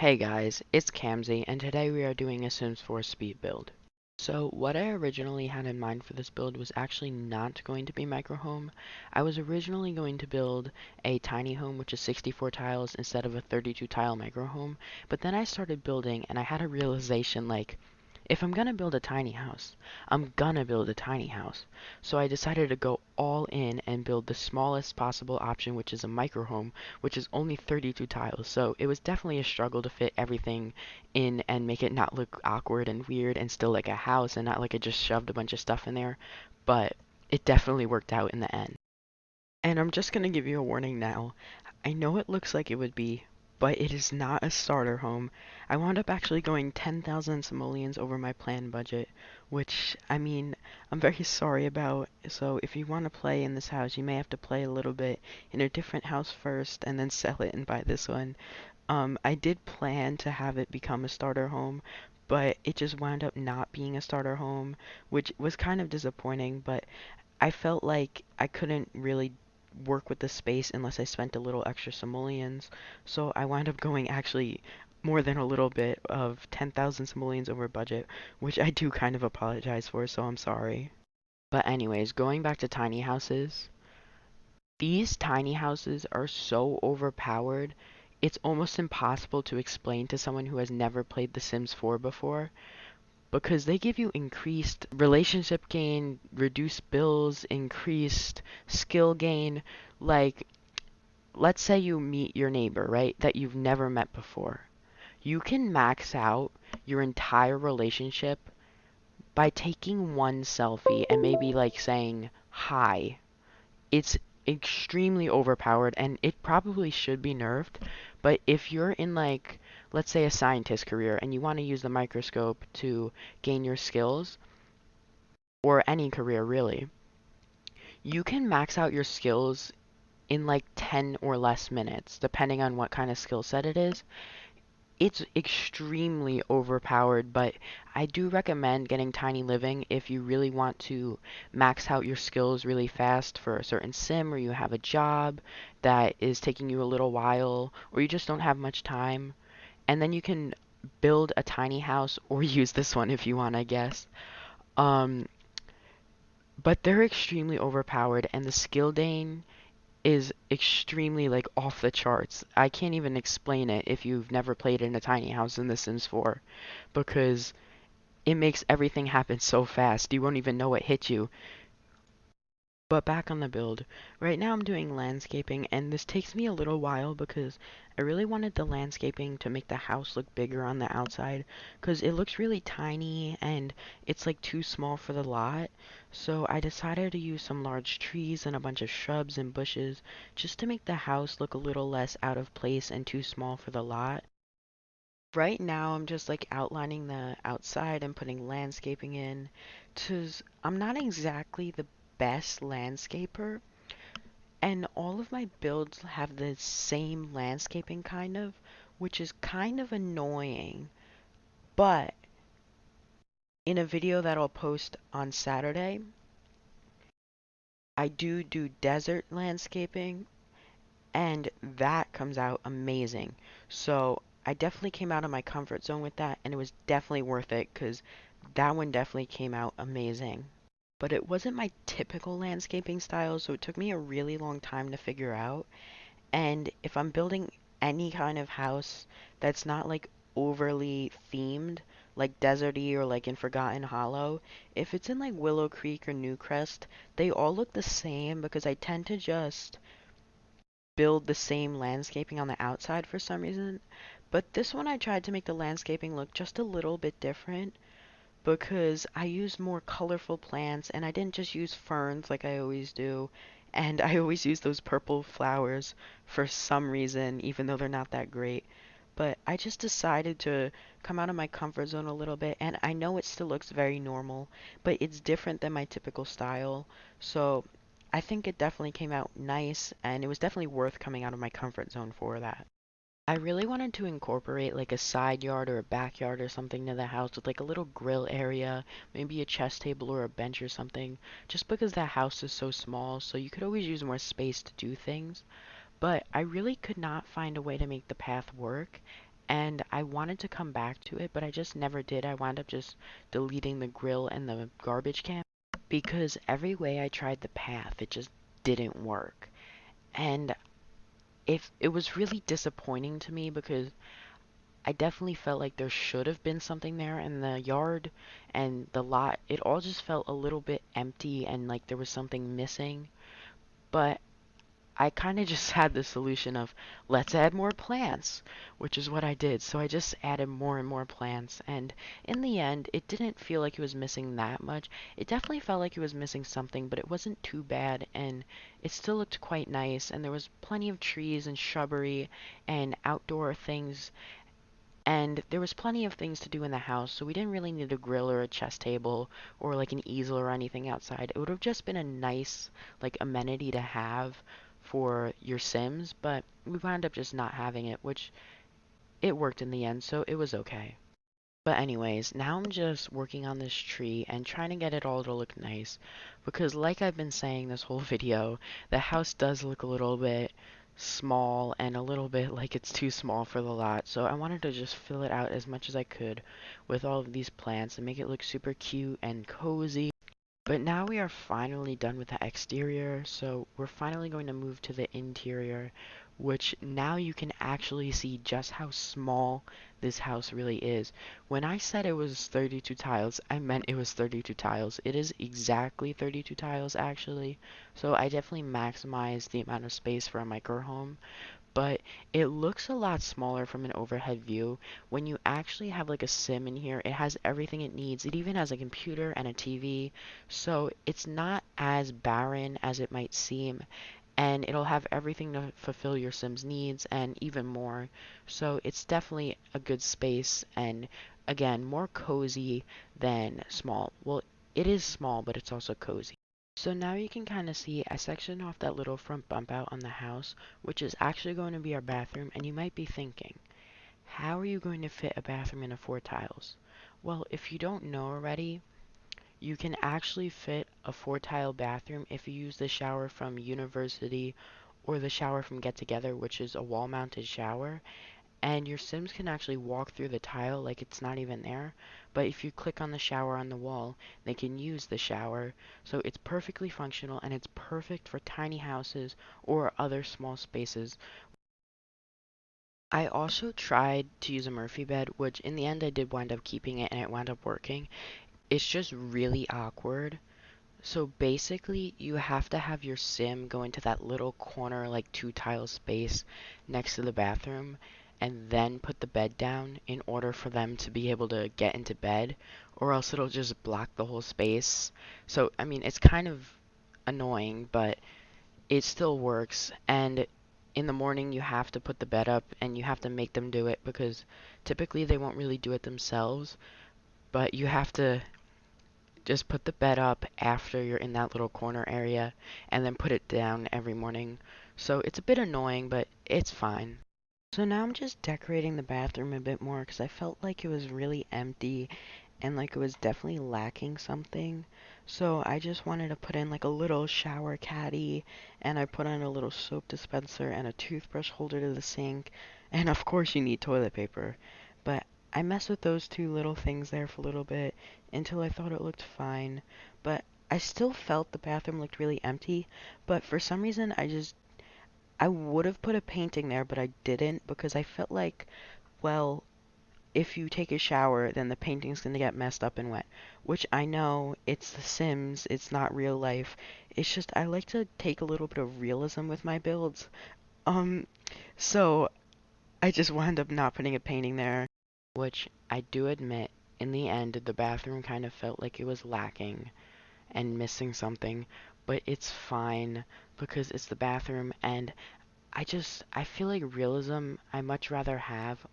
Hey guys, it's Kamzy, and today we are doing a Sims 4 speed build. So what I originally had in mind for this build was actually not going to be micro home. I was originally going to build a tiny home, which is 64 tiles instead of a 32 tile micro home, but then I started building and I had a realization like, if I'm gonna build a tiny house, I'm gonna build a tiny house. So I decided to go all in and build the smallest possible option, which is a micro home, which is only 32 tiles. So it was definitely a struggle to fit everything in and make it not look awkward and weird and still like a house and not like it just shoved a bunch of stuff in there. But it definitely worked out in the end. And I'm just gonna give you a warning now. I know it looks like it would be, but it is not a starter home. I wound up actually going 10,000 simoleons over my planned budget, which, I mean, I'm very sorry about. So if you want to play in this house, you may have to play a little bit in a different house first and then sell it and buy this one. I did plan to have it become a starter home, but it just wound up not being a starter home, which was kind of disappointing, but I felt like I couldn't really work with the space unless I spent a little extra simoleons. So I wound up going actually more than a little bit of 10,000 simoleons over budget, which I do kind of apologize for, so I'm sorry. But anyways, going back to tiny houses, these tiny houses are so overpowered, it's almost impossible to explain to someone who has never played The Sims 4 before because they give you increased relationship gain, reduced bills, increased skill gain. Like, let's say you meet your neighbor, right, that you've never met before. You can max out your entire relationship by taking one selfie and maybe like saying hi. It's extremely overpowered and it probably should be nerfed. But if you're in like, let's say a scientist career and you want to use the microscope to gain your skills, or any career really, you can max out your skills in like 10 or less minutes, depending on what kind of skill set it is. It's extremely overpowered, but I do recommend getting Tiny Living if you really want to max out your skills really fast for a certain sim, or you have a job that is taking you a little while, or you just don't have much time. And then you can build a tiny house or use this one if you want, I guess. Um, but they're extremely overpowered, and the skill gain is extremely like off the charts. I can't even explain it if you've never played in a tiny house in The Sims 4 because it makes everything happen so fast. You won't even know what hit you. But back on the build. Right now I'm doing landscaping and this takes me a little while because I really wanted the landscaping to make the house look bigger on the outside because it looks really tiny and it's like too small for the lot. So I decided to use some large trees and a bunch of shrubs and bushes just to make the house look a little less out of place and too small for the lot. Right now I'm just like outlining the outside and putting landscaping in. 'Cause I'm not exactly the best landscaper, and all of my builds have the same landscaping kind of, which is kind of annoying. But in a video that I'll post on Saturday, I do desert landscaping, and that comes out amazing. So I definitely came out of my comfort zone with that, and it was definitely worth it because that one definitely came out amazing. But it wasn't my typical landscaping style, so it took me a really long time to figure out. And if I'm building any kind of house that's not like overly themed, like deserty or like in Forgotten Hollow, if it's in like Willow Creek or Newcrest, they all look the same because I tend to just build the same landscaping on the outside for some reason. But this one I tried to make the landscaping look just a little bit different because I used more colorful plants and I didn't just use ferns like I always do. And I always use those purple flowers for some reason, even though they're not that great. But I just decided to come out of my comfort zone a little bit, and I know it still looks very normal, but it's different than my typical style. So I think it definitely came out nice, and it was definitely worth coming out of my comfort zone for that. I really wanted to incorporate like a side yard or a backyard or something to the house with like a little grill area, maybe a chess table or a bench or something, just because the house is so small, so you could always use more space to do things. But I really could not find a way to make the path work, and I wanted to come back to it, but I just never did. I wound up just deleting the grill and the garbage can because every way I tried the path, it just didn't work. And if it was really disappointing to me because I definitely felt like there should have been something there, and the yard and the lot, it all just felt a little bit empty and like there was something missing. But I kind of just had the solution of let's add more plants, which is what I did. So I just added more and more plants, and in the end, it didn't feel like it was missing that much. It definitely felt like it was missing something, but it wasn't too bad, and it still looked quite nice, and there was plenty of trees and shrubbery and outdoor things, and there was plenty of things to do in the house, so we didn't really need a grill or a chess table or like an easel or anything outside. It would have just been a nice like amenity to have for your Sims, but we wound up just not having it, which it worked in the end, so it was okay. But anyways, now I'm just working on this tree and trying to get it all to look nice because like I've been saying this whole video, the house does look a little bit small and a little bit like it's too small for the lot. So I wanted to just fill it out as much as I could with all of these plants and make it look super cute and cozy. But now we are finally done with the exterior, so we're finally going to move to the interior, which now you can actually see just how small this house really is. When I said it was 32 tiles, I meant it was 32 tiles. It is exactly 32 tiles actually, so I definitely maximized the amount of space for a micro home, but it looks a lot smaller from an overhead view. When you actually have like a sim in here, it has everything it needs. It even has a computer and a TV, so it's not as barren as it might seem, and it'll have everything to fulfill your sim's needs and even more. So it's definitely a good space, and again, more cozy than small. Well, it is small, but it's also cozy. So now you can kind of see I sectioned off that little front bump out on the house, which is actually going to be our bathroom, and you might be thinking, how are you going to fit a bathroom into 4 tiles? Well, if you don't know already, you can actually fit a 4 tile bathroom if you use the shower from University or the shower from Get Together, which is a wall mounted shower, and your Sims can actually walk through the tile like it's not even there. But if you click on the shower on the wall, they can use the shower. So it's perfectly functional and it's perfect for tiny houses or other small spaces. I also tried to use a Murphy bed, which in the end I did wind up keeping it and it wound up working. It's just really awkward. So basically, you have to have your sim go into that little corner, like 2 tile space next to the bathroom, and then put the bed down in order for them to be able to get into bed, or else it'll just block the whole space. So, I mean, it's kind of annoying, but it still works. And in the morning, you have to put the bed up, and you have to make them do it because typically they won't really do it themselves, but you have to just put the bed up after you're in that little corner area and then put it down every morning. So it's a bit annoying, but it's fine. So now I'm just decorating the bathroom a bit more because I felt like it was really empty and like it was definitely lacking something. So I just wanted to put in like a little shower caddy, and I put on a little soap dispenser and a toothbrush holder to the sink. And of course you need toilet paper. But I messed with those two little things there for a little bit until I thought it looked fine. But I still felt the bathroom looked really empty, but for some reason I would have put a painting there, but I didn't because I felt like, well, if you take a shower, then the painting's gonna get messed up and wet. Which I know, it's The Sims, it's not real life. It's just I like to take a little bit of realism with my builds. Um, so I just wound up not putting a painting there. Which I do admit, in the end, the bathroom kind of felt like it was lacking and missing something, but it's fine because it's the bathroom, and I feel like realism I much rather have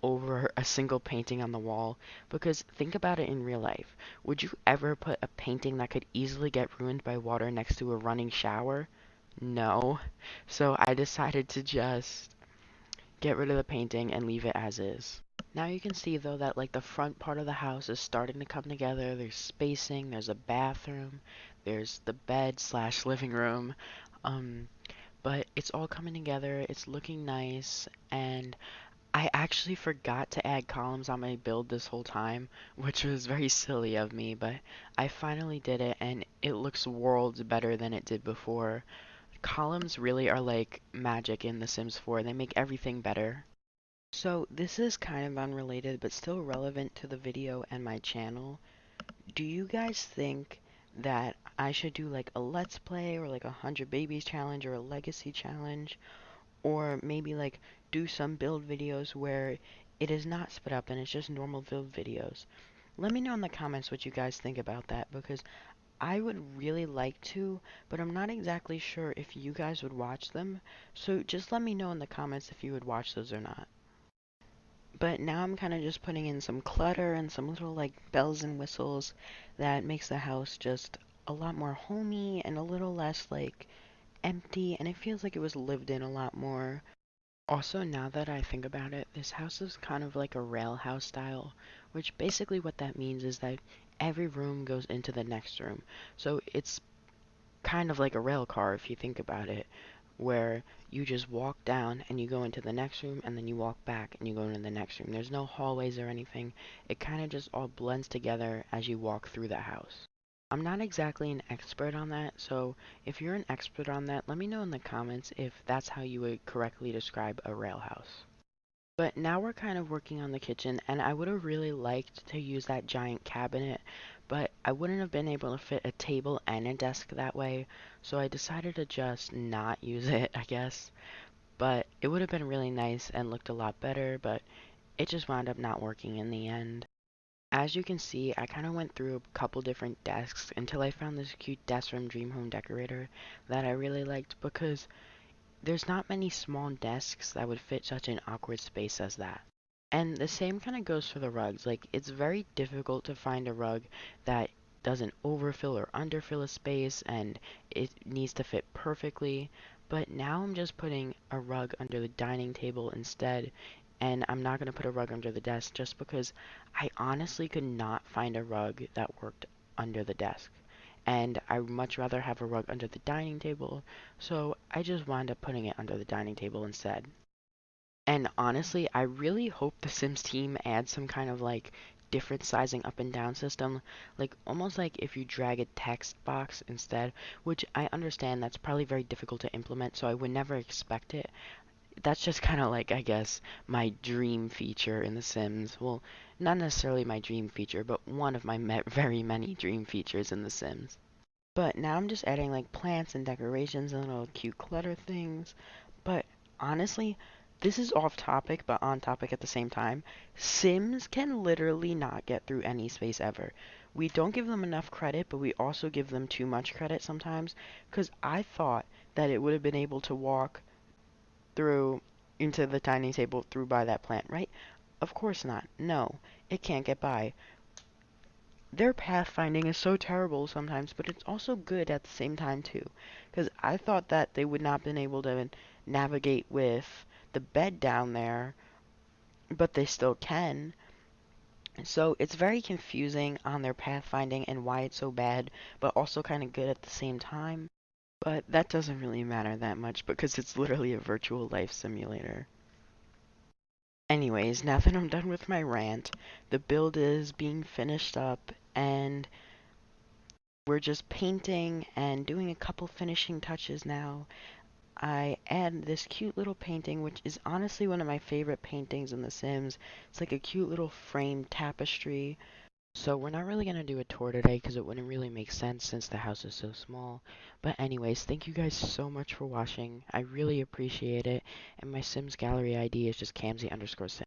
over a single painting on the wall, because think about it in real life. Would you ever put a painting that could easily get ruined by water next to a running shower? No. So I decided to just get rid of the painting and leave it as is. Now you can see though that like the front part of the house is starting to come together. There's spacing, there's a bathroom, there's the bed slash living room. Um, but it's all coming together. It's looking nice, and I actually forgot to add columns on my build this whole time, which was very silly of me, but I finally did it and it looks worlds better than it did before. Columns really are like magic in The Sims 4. They make everything better. So this is kind of unrelated, but still relevant to the video and my channel. Do you guys think that I should do like a let's play or like a 100 babies challenge or a legacy challenge? Or maybe like do some build videos where it is not split up and it's just normal build videos? Let me know in the comments what you guys think about that because I would really like to, but I'm not exactly sure if you guys would watch them. So just let me know in the comments if you would watch those or not. But now I'm kind of just putting in some clutter and some little like bells and whistles that makes the house just a lot more homey and a little less like empty, and it feels like it was lived in a lot more. Also, now that I think about it, this house is kind of like a rail house style, which basically what that means is that every room goes into the next room. So it's kind of like a rail car if you think about it, where you just walk down and you go into the next room and then you walk back and you go into the next room. There's no hallways or anything. It kind of just all blends together as you walk through the house. I'm not exactly an expert on that, so if you're an expert on that, let me know in the comments if that's how you would correctly describe a rail house. But now we're kind of working on the kitchen, and I would have really liked to use that giant cabinet, but I wouldn't have been able to fit a table and a desk that way, so I decided to just not use it, I guess. But it would have been really nice and looked a lot better, but it just wound up not working in the end. As you can see, I kind of went through a couple different desks until I found this cute desk from Dream Home Decorator that I really liked because there's not many small desks that would fit such an awkward space as that. And the same kind of goes for the rugs. Like, it's very difficult to find a rug that doesn't overfill or underfill a space and it needs to fit perfectly. But now I'm just putting a rug under the dining table instead, and I'm not going to put a rug under the desk just because I honestly could not find a rug that worked under the desk. And I would much rather have a rug under the dining table, so I just wound up putting it under the dining table instead. And honestly, I really hope the Sims team adds some kind of like different sizing up and down system, like almost like if you drag a text box instead, which I understand that's probably very difficult to implement, so I would never expect it. That's just kind of like, I guess, my dream feature in The Sims. Well, not necessarily my dream feature, but one of my very many dream features in The Sims. But now I'm just adding like plants and decorations and little cute clutter things. But honestly, this is off topic but on topic at the same time. Sims can literally not get through any space ever. We don't give them enough credit, but we also give them too much credit sometimes. Because I thought that it would have been able to walk through into the dining table through by that plant, right? Of course not. No, it can't get by. Their pathfinding is so terrible sometimes, but it's also good at the same time too. Because I thought that they would not been able to navigate with the bed down there, but they still can. So it's very confusing on their pathfinding and why it's so bad, but also kind of good at the same time. But that doesn't really matter that much because it's literally a virtual life simulator. Anyways, now that I'm done with my rant, the build is being finished up and we're just painting and doing a couple finishing touches now. I add this cute little painting, which is honestly one of my favorite paintings in The Sims. It's like a cute little framed tapestry. So we're not really going to do a tour today because it wouldn't really make sense since the house is so small. But anyways, thank you guys so much for watching. I really appreciate it. And my Sims gallery ID is just Camzy_Sims.